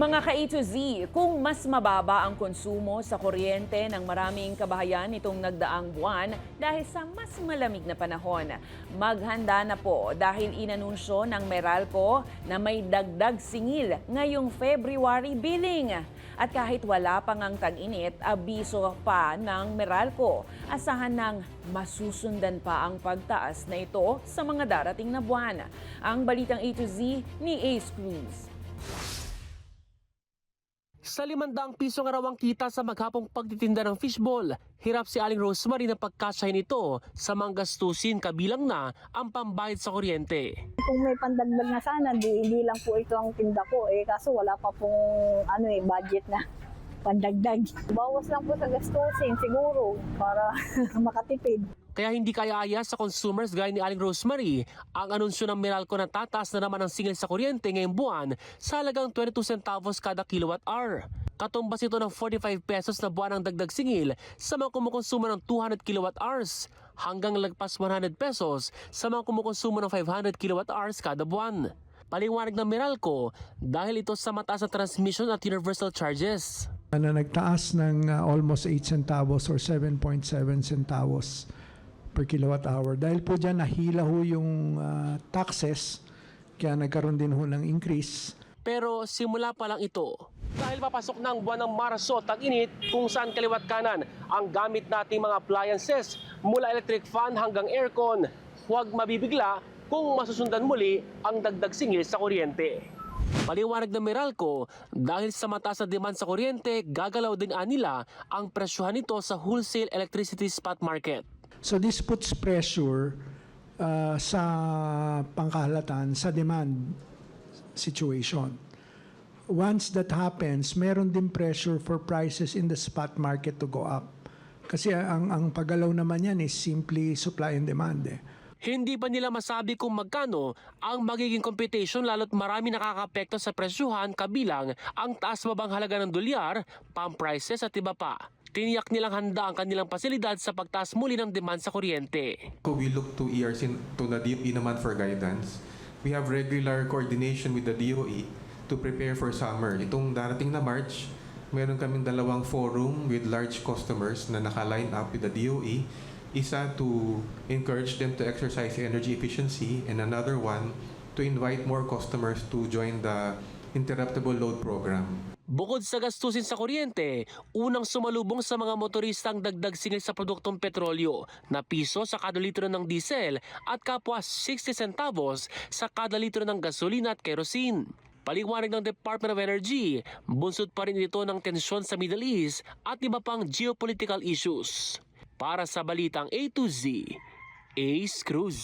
Mga ka-A to Z, kung mas mababa ang konsumo sa kuryente ng maraming kabahayan itong nagdaang buwan dahil sa mas malamig na panahon, maghanda na po dahil inanunsyo ng Meralco na may dagdag singil ngayong February billing. At kahit wala pang ang tag-init, abiso pa ng Meralco, asahan ng masusundan pa ang pagtaas na ito sa mga darating na buwan. Ang balitang A to Z ni Ace Cruz. Sa 500 piso nga raw ang kita sa maghapong pagtitinda ng fishball, hirap si Aling Rosemary na pagkasyahin ito sa mga gastusin kabilang na ang pambayad sa kuryente. Kung may pandagdag na sana, hindi lang po ito ang tinda ko. Kaso wala pa pong budget na pandagdag. Bawas lang po sa gastusin siguro para makatipid. Kaya hindi kaya-aya sa consumers gaya ni Aling Rosemary ang anunsyo ng Meralco na tataas na naman ang singil sa kuryente ngayong buwan sa halagang 22 centavos kada kilowatt hour. Katumbas ito ng 45 pesos na buwan ang dagdag singil sa mga kumukonsumo ng 200 kilowatt hours hanggang lagpas 100 pesos sa mga kumukonsumo ng 500 kilowatt hours kada buwan. Paliwanag ng Meralco dahil ito sa mataas na transmission at universal charges. Na nagtaas ng almost 8 centavos or 7.7 centavos per kilowatt hour. Dahil po dyan nahila ho yung taxes, kaya nagkaroon din ho ng increase. Pero simula pa lang ito. Dahil papasok ng buwan ng Marso at tag-init kung saan kaliwat kanan ang gamit nating mga appliances mula electric fan hanggang aircon, huwag mabibigla kung masusundan muli ang dagdag singil sa kuryente. Paliwanag ng Meralco, dahil sa mataas na demand sa kuryente, gagalaw din nila ang presyohan nito sa wholesale electricity spot market. So this puts pressure sa pangkahalatan, sa demand situation. Once that happens, meron din pressure for prices in the spot market to go up. Kasi ang paggalaw naman yan is simply supply and demand. Hindi pa nila masabi kung magkano ang magiging computation lalo't marami nakakapekto sa presyuhan kabilang ang taas mabang halaga ng dolyar, pump prices at iba pa. Tiniyak nilang handa ang kanilang pasilidad sa pagtaas muli ng demand sa kuryente. We look to ERC, to the DOE naman for guidance. We have regular coordination with the DOE to prepare for summer. Itong darating na March, meron kaming 2 forum with large customers na naka-line up with the DOE. Isa to encourage them to exercise energy efficiency and another one to invite more customers to join the interruptible load program. Bukod sa gastusin sa kuryente, unang sumalubong sa mga motoristang dagdag singil sa produktong petrolyo na piso sa kada litro ng diesel at kapwa 60 centavos sa kada litro ng gasolina at kerosene. Paliwanag ng Department of Energy, bunsod pa rin ito ng tensyon sa Middle East at iba pang geopolitical issues. Para sa Balitang A to Z, Ace Cruz.